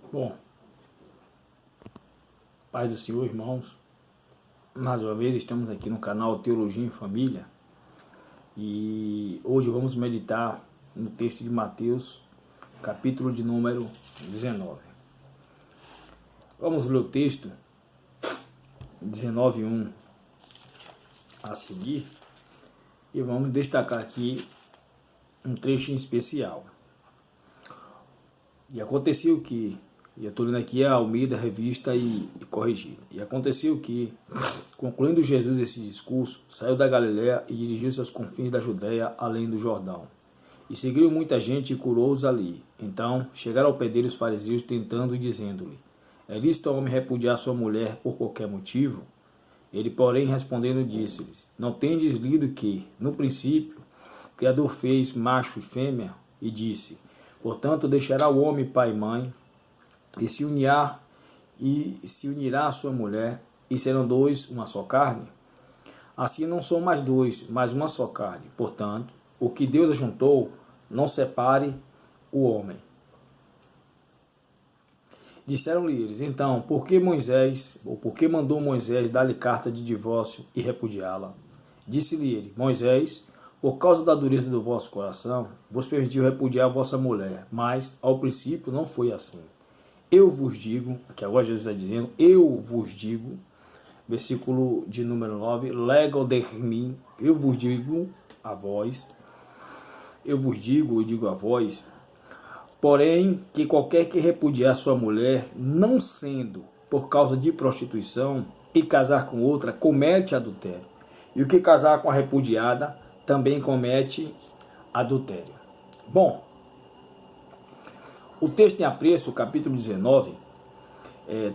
Bom, paz do Senhor, irmãos. Mais uma vez estamos aqui no canal Teologia em Família e hoje vamos meditar no texto de Mateus, capítulo de número 19. Vamos ler o texto 19:1 a seguir e vamos destacar aqui um trecho em especial. E aconteceu que, e eu estou lendo aqui a Almeida Revista e Corrigida. E aconteceu que, concluindo Jesus esse discurso, saiu da Galiléia e dirigiu-se aos confins da Judéia, além do Jordão. E seguiu muita gente e curou-os ali. Então chegaram ao pé dele os fariseus, tentando e dizendo-lhe: é lícito ao homem repudiar sua mulher por qualquer motivo? Ele, porém, respondendo, disse-lhes: não tendes lido que, no princípio, o Criador fez macho e fêmea? E disse: portanto, deixará o homem pai e mãe, e se unirá à sua mulher, e serão dois uma só carne? Assim não são mais dois, mas uma só carne. Portanto, o que Deus ajuntou, não separe o homem. Disseram-lhe eles: então, por que mandou Moisés dar-lhe carta de divórcio e repudiá-la? Disse-lhe ele: Moisés, por causa da dureza do vosso coração, vos permitiu repudiar a vossa mulher, mas ao princípio não foi assim. Eu vos digo, aqui agora Jesus está dizendo, eu vos digo, versículo de número 9, lego de mim, eu digo a vós, porém, que qualquer que repudiar sua mulher, não sendo por causa de prostituição, e casar com outra, comete adultério. E o que casar com a repudiada, também comete adultério. Bom, o texto em apreço, capítulo 19,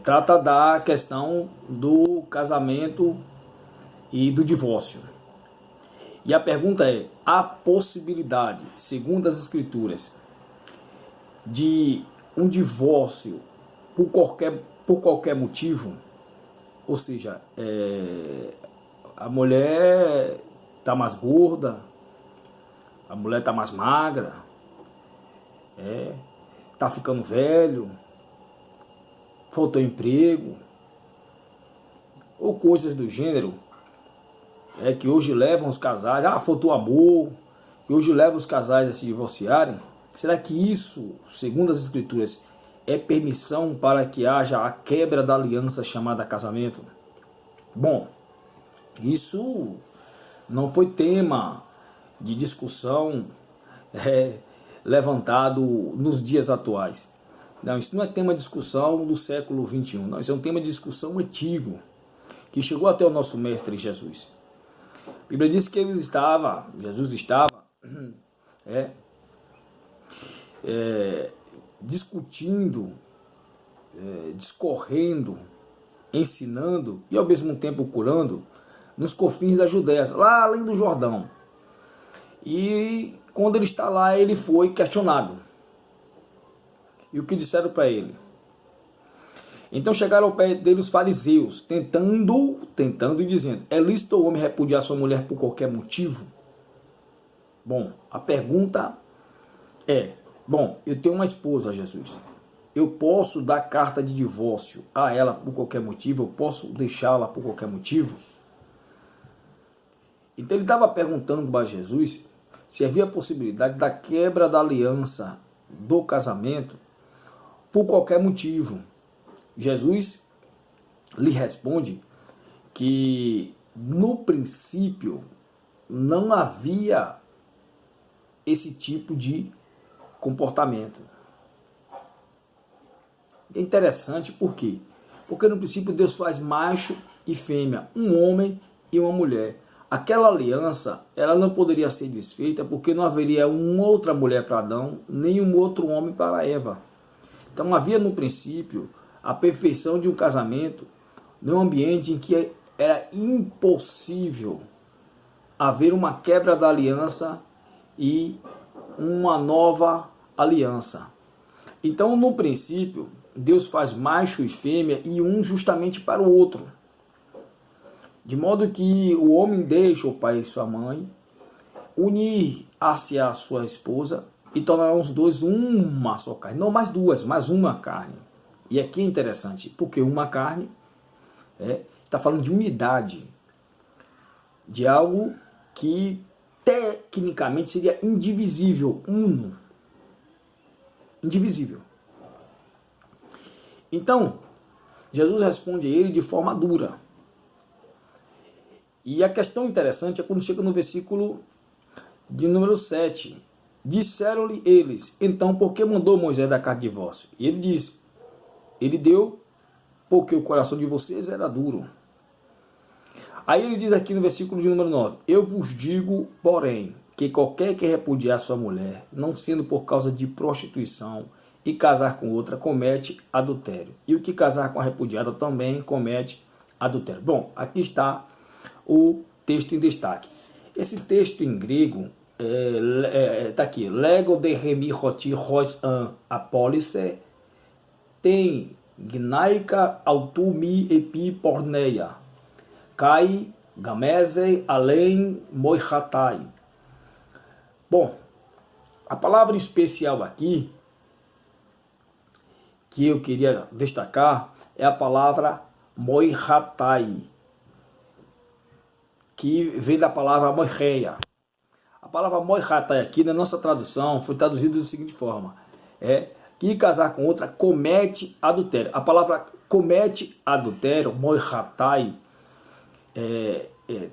trata da questão do casamento e do divórcio. E a pergunta é: há possibilidade, segundo as Escrituras, de um divórcio por qualquer motivo? Ou seja, a mulher está mais gorda, a mulher está mais magra, está ficando velho, faltou emprego, ou coisas do gênero, que hoje levam os casais, faltou amor, que hoje levam os casais a se divorciarem. Será que isso, segundo as Escrituras, é permissão para que haja a quebra da aliança chamada casamento? Bom, isso não foi tema de discussão levantado nos dias atuais. Não, isso não é tema de discussão do século 21. Não, isso é um tema de discussão antigo, que chegou até o nosso mestre Jesus. A Bíblia diz que Jesus estava discutindo, discorrendo, ensinando e ao mesmo tempo curando nos confins da Judéia, lá além do Jordão. E quando ele está lá, ele foi questionado. E o que disseram para ele? Então chegaram ao pé dele os fariseus, tentando e dizendo: é lícito o homem repudiar sua mulher por qualquer motivo? Bom, a pergunta é: eu tenho uma esposa, Jesus. Eu posso dar carta de divórcio a ela por qualquer motivo? Eu posso deixá-la por qualquer motivo? Então ele estava perguntando para Jesus se havia possibilidade da quebra da aliança do casamento por qualquer motivo. Jesus lhe responde que no princípio não havia esse tipo de comportamento. É interessante, por quê? Porque no princípio Deus faz macho e fêmea, um homem e uma mulher. Aquela aliança, ela não poderia ser desfeita porque não haveria uma outra mulher para Adão, nem um outro homem para Eva. Então havia no princípio a perfeição de um casamento num ambiente em que era impossível haver uma quebra da aliança e uma nova aliança. Então, no princípio, Deus faz macho e fêmea e um justamente para o outro. De modo que o homem deixa o pai e sua mãe, unir-se à sua esposa e tornarão os dois uma só carne. Não mais duas, mas uma carne. E aqui é interessante, porque uma carne está falando de unidade, de algo que tecnicamente seria indivisível, uno, indivisível. Então, Jesus responde a ele de forma dura. E a questão interessante é quando chega no versículo de número 7. Disseram-lhe eles, então por que mandou Moisés dar carta de divórcio? E ele diz, ele deu porque o coração de vocês era duro. Aí ele diz aqui no versículo de número 9, eu vos digo, porém, que qualquer que repudiar sua mulher, não sendo por causa de prostituição, e casar com outra, comete adultério. E o que casar com a repudiada também comete adultério. Bom, aqui está o texto em destaque. Esse texto em grego está aqui. Lego de remi roti hos an apólice tem gnaica autumi epi porneia kai gamese além moihatai. Bom, a palavra especial aqui que eu queria destacar é a palavra moihatai, que vem da palavra moireia. A palavra moihatai aqui na nossa tradução foi traduzida da seguinte forma: que casar com outra comete adultério. A palavra comete adultério, moihatai,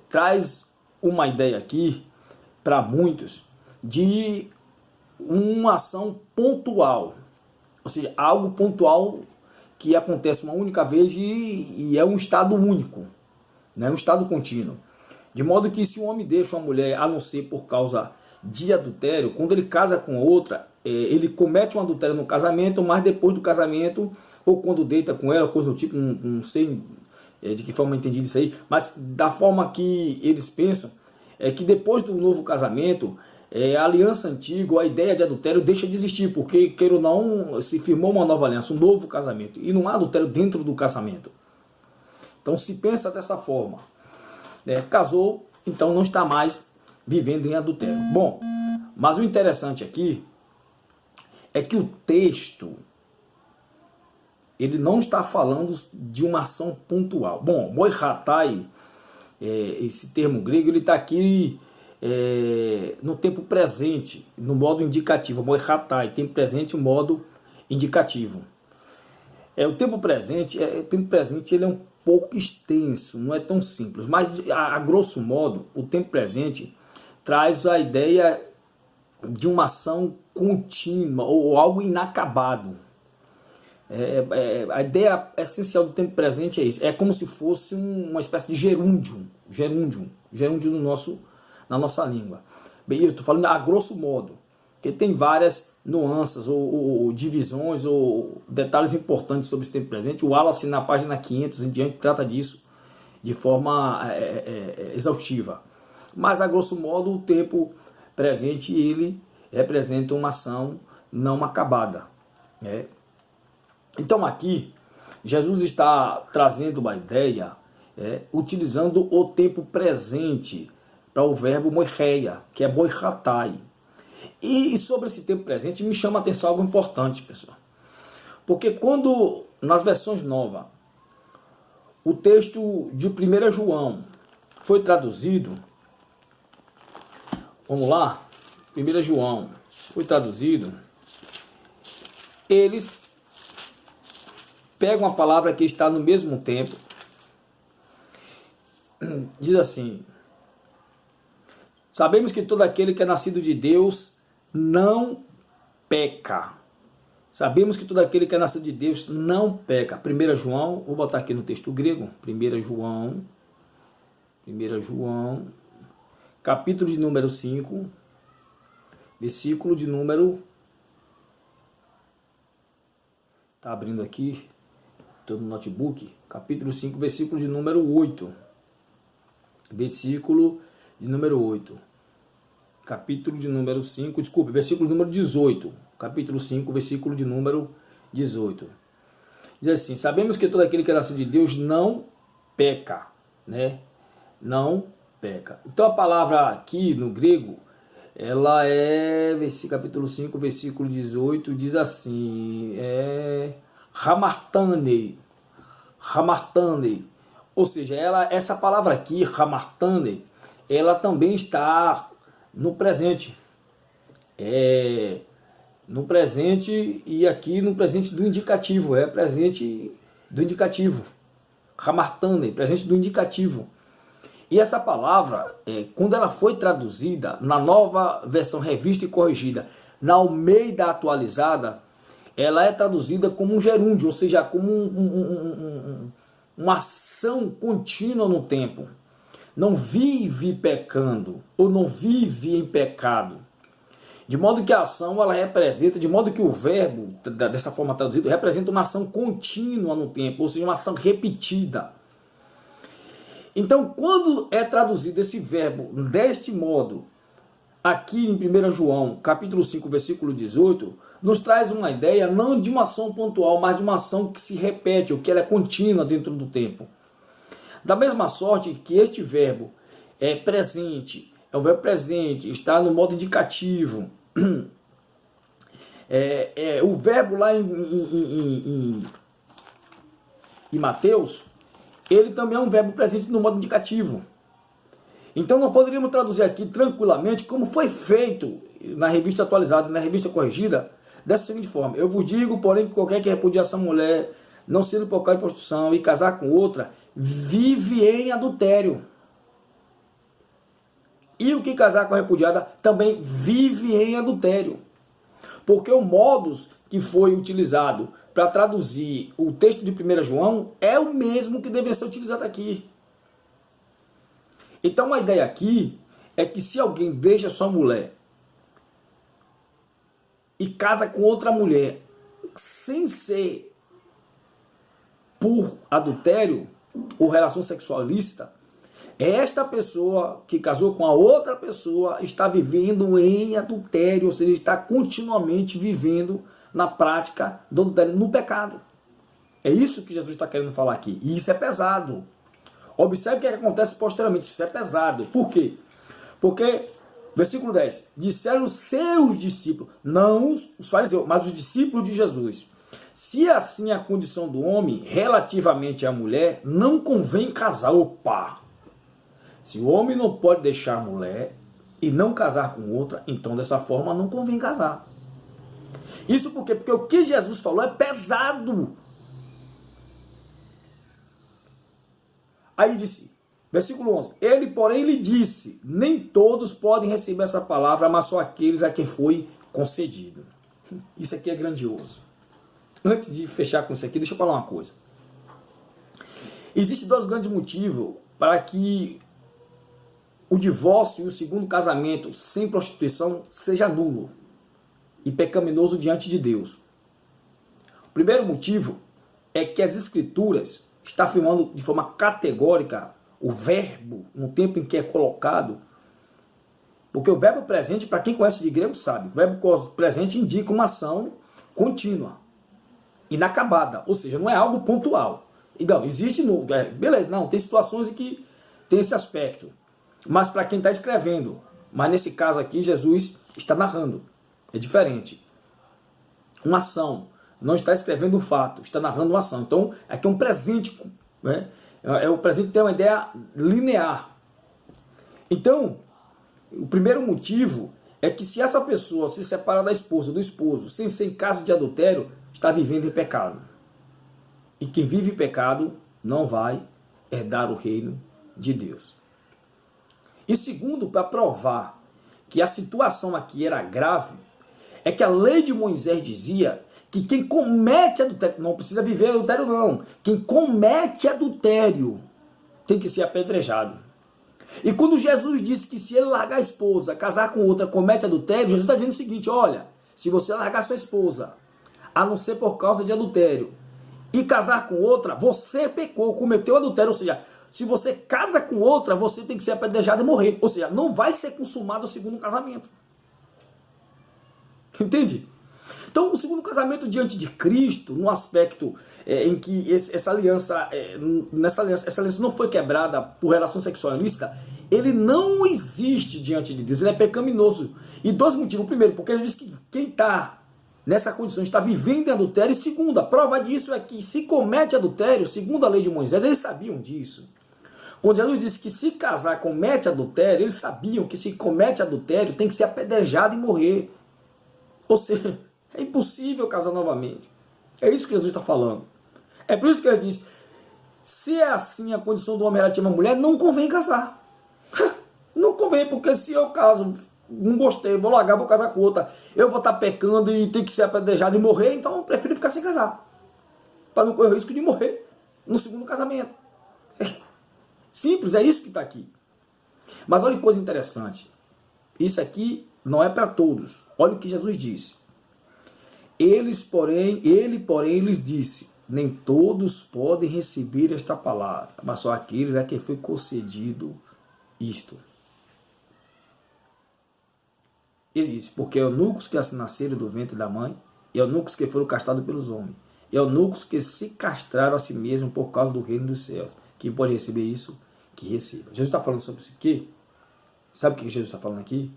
traz uma ideia aqui para muitos de uma ação pontual, ou seja, algo pontual que acontece uma única vez e é um estado único, né? Um estado contínuo. De modo que se um homem deixa uma mulher, a não ser por causa de adultério, quando ele casa com outra, ele comete um adultério no casamento, mas depois do casamento, ou quando deita com ela, coisa do tipo, não sei de que forma eu entendi isso aí, mas da forma que eles pensam, é que depois do novo casamento, a aliança antiga, a ideia de adultério deixa de existir, porque, queira ou não, se firmou uma nova aliança, um novo casamento, e não há adultério dentro do casamento. Então se pensa dessa forma. Casou, então não está mais vivendo em adultério. Bom, mas o interessante aqui é que o texto, ele não está falando de uma ação pontual. Bom, moihatai, esse termo grego, ele está aqui no tempo presente, no modo indicativo. Moihatai, tempo presente, o modo indicativo. O tempo presente, ele é um pouco extenso, não é tão simples, mas a grosso modo, o tempo presente traz a ideia de uma ação contínua ou algo inacabado. A ideia essencial do tempo presente é isso. É como se fosse uma espécie de gerúndio na nossa língua. Bem, eu estou falando a grosso modo, porque tem várias nuances ou divisões ou detalhes importantes sobre esse tempo presente. O Wallace, na página 500 em diante, trata disso de forma exaustiva. Mas, a grosso modo, o tempo presente, ele representa uma ação não acabada. Então, aqui, Jesus está trazendo uma ideia, utilizando o tempo presente para o verbo moireia, que é moihatai. E sobre esse tempo presente me chama a atenção algo importante, pessoal. Porque quando, nas versões novas, o texto de 1 João foi traduzido, vamos lá, 1 João foi traduzido, eles pegam a palavra que está no mesmo tempo, diz assim: sabemos que todo aquele que é nascido de Deus não peca. Sabemos que todo aquele que é nascido de Deus não peca. 1 João, vou botar aqui no texto grego, 1 João, capítulo de número 5, versículo de número... Está abrindo aqui, estou no notebook, capítulo 5, versículo de número 8. Versículo de número 8. Capítulo de número 5, desculpe, versículo número 18. Capítulo 5, versículo de número 18. Diz assim: sabemos que todo aquele que é nascido de Deus não peca, né? Não peca. Então a palavra aqui no grego, ela capítulo 5, versículo 18, diz assim: hamartane, hamartane. Ou seja, essa palavra aqui, hamartane, ela também está no presente. No presente e aqui no presente do indicativo. É presente do indicativo. Hamartane, presente do indicativo. E essa palavra, quando ela foi traduzida na nova versão revista e corrigida, na Almeida atualizada, ela é traduzida como um gerúndio, ou seja, como uma ação contínua no tempo. Não vive pecando, ou não vive em pecado. De modo que a ação, ela representa, de modo que o verbo, dessa forma traduzido, representa uma ação contínua no tempo, ou seja, uma ação repetida. Então, quando é traduzido esse verbo deste modo, aqui em 1 João, capítulo 5, versículo 18, nos traz uma ideia não de uma ação pontual, mas de uma ação que se repete, ou que ela é contínua dentro do tempo. Da mesma sorte que este verbo é presente, o verbo presente, está no modo indicativo. O verbo lá em Mateus, ele também é um verbo presente no modo indicativo. Então nós poderíamos traduzir aqui tranquilamente como foi feito na revista atualizada, na revista corrigida, dessa seguinte forma: eu vos digo, porém, que qualquer que repudiar essa mulher, não sendo por causa de prostituição, e casar com outra, vive em adultério. E o que casar com a repudiada também vive em adultério. Porque o modus que foi utilizado para traduzir o texto de 1 João é o mesmo que deveria ser utilizado aqui. Então a ideia aqui é que se alguém deixa sua mulher e casa com outra mulher sem ser por adultério ou relação sexual ilícita, esta pessoa que casou com a outra pessoa está vivendo em adultério, ou seja, está continuamente vivendo na prática do adultério, no pecado. É isso que Jesus está querendo falar aqui. E isso é pesado. Observe o que acontece posteriormente. Isso é pesado. Por quê? Porque, versículo 10, disseram os seus discípulos, não os fariseus, mas os discípulos de Jesus: se assim é a condição do homem relativamente à mulher, não convém casar. Opa! Se o homem não pode deixar a mulher e não casar com outra, então dessa forma não convém casar. Isso por quê? Porque o que Jesus falou é pesado. Aí disse, versículo 11, ele porém lhe disse, nem todos podem receber essa palavra, mas só aqueles a quem foi concedido. Isso aqui é grandioso. Antes de fechar com isso aqui, deixa eu falar uma coisa. Existem dois grandes motivos para que o divórcio e o segundo casamento sem prostituição seja nulo e pecaminoso diante de Deus. O primeiro motivo é que as Escrituras estão afirmando de forma categórica o verbo no tempo em que é colocado, porque o verbo presente, para quem conhece de grego sabe, o verbo presente indica uma ação contínua, inacabada, ou seja, não é algo pontual. Então, existe, beleza, não, tem situações em que tem esse aspecto, mas para quem está escrevendo, mas nesse caso aqui Jesus está narrando, é diferente. Uma ação, não está escrevendo um fato, está narrando uma ação. Então, aqui é um presente, né? O presente tem uma ideia linear. Então, o primeiro motivo é que se essa pessoa se separa da esposa, do esposo, sem ser em caso de adultério, está vivendo em pecado. E quem vive em pecado não vai herdar o reino de Deus. E segundo, para provar que a situação aqui era grave, é que a lei de Moisés dizia que quem comete adultério, não precisa viver adultério não, quem comete adultério tem que ser apedrejado. E quando Jesus disse que se ele largar a esposa, casar com outra, comete adultério, Jesus está dizendo o seguinte, olha, se você largar sua esposa, a não ser por causa de adultério, e casar com outra, você pecou, cometeu adultério, ou seja, se você casa com outra, você tem que ser apedrejado e morrer. Ou seja, não vai ser consumado o segundo casamento. Entende? Então, o segundo casamento diante de Cristo, no aspecto em que essa aliança não foi quebrada por relação sexual ilícita, ele não existe diante de Deus, ele é pecaminoso. E dois motivos. O primeiro, porque ele diz que quem está nessa condição de estar vivendo em adultério. E segundo, a prova disso é que se comete adultério, segundo a lei de Moisés, eles sabiam disso. Quando Jesus disse que se casar comete adultério, eles sabiam que se comete adultério tem que ser apedrejado e morrer. Ou seja, é impossível casar novamente. É isso que Jesus está falando. É por isso que ele diz, se é assim a condição do homem relativa à mulher, não convém casar. Não convém, porque se eu caso, não gostei, vou largar, vou casar com outra, eu vou estar pecando e ter que ser apedrejado e morrer, então eu prefiro ficar sem casar. Para não correr o risco de morrer no segundo casamento. Simples, é isso que está aqui. Mas olha que coisa interessante. Isso aqui não é para todos. Olha o que Jesus disse. Ele, porém, lhes disse, nem todos podem receber esta palavra, mas só aqueles a quem foi concedido isto. Ele disse, porque eunucos que nasceram do ventre da mãe, e eunucos que foram castrados pelos homens, e eunucos que se castraram a si mesmos por causa do reino dos céus. Quem pode receber isso, que receba. Jesus está falando sobre isso aqui. Sabe o que Jesus está falando aqui?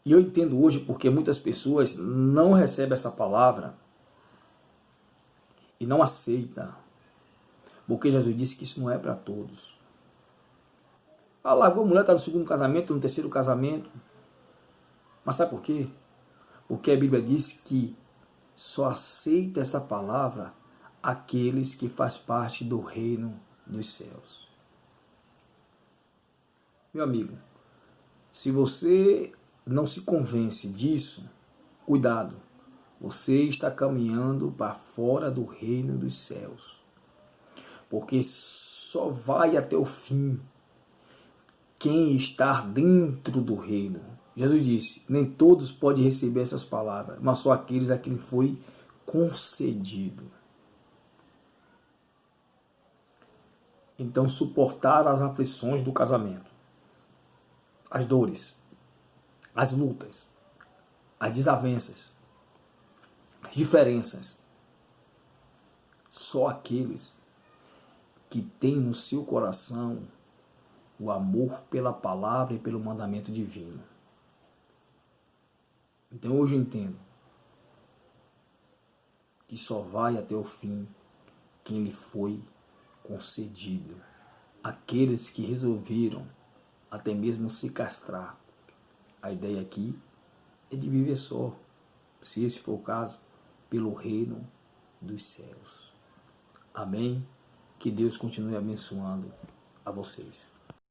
E eu entendo hoje porque muitas pessoas não recebem essa palavra e não aceitam. Porque Jesus disse que isso não é para todos. Ah, largou a mulher, está no segundo casamento, no terceiro casamento. Mas sabe por quê? Porque a Bíblia diz que só aceita essa palavra aqueles que fazem parte do reino dos céus. Meu amigo, se você não se convence disso, cuidado, você está caminhando para fora do reino dos céus. Porque só vai até o fim quem está dentro do reino. Jesus disse, nem todos podem receber essas palavras, mas só aqueles a quem foi concedido. Então, suportar as aflições do casamento, as dores, as lutas, as desavenças, as diferenças, só aqueles que têm no seu coração o amor pela palavra e pelo mandamento divino. Então hoje eu entendo que só vai até o fim quem lhe foi concedido. Aqueles que resolveram até mesmo se castrar. A ideia aqui é de viver só, se esse for o caso, pelo reino dos céus. Amém? Que Deus continue abençoando a vocês.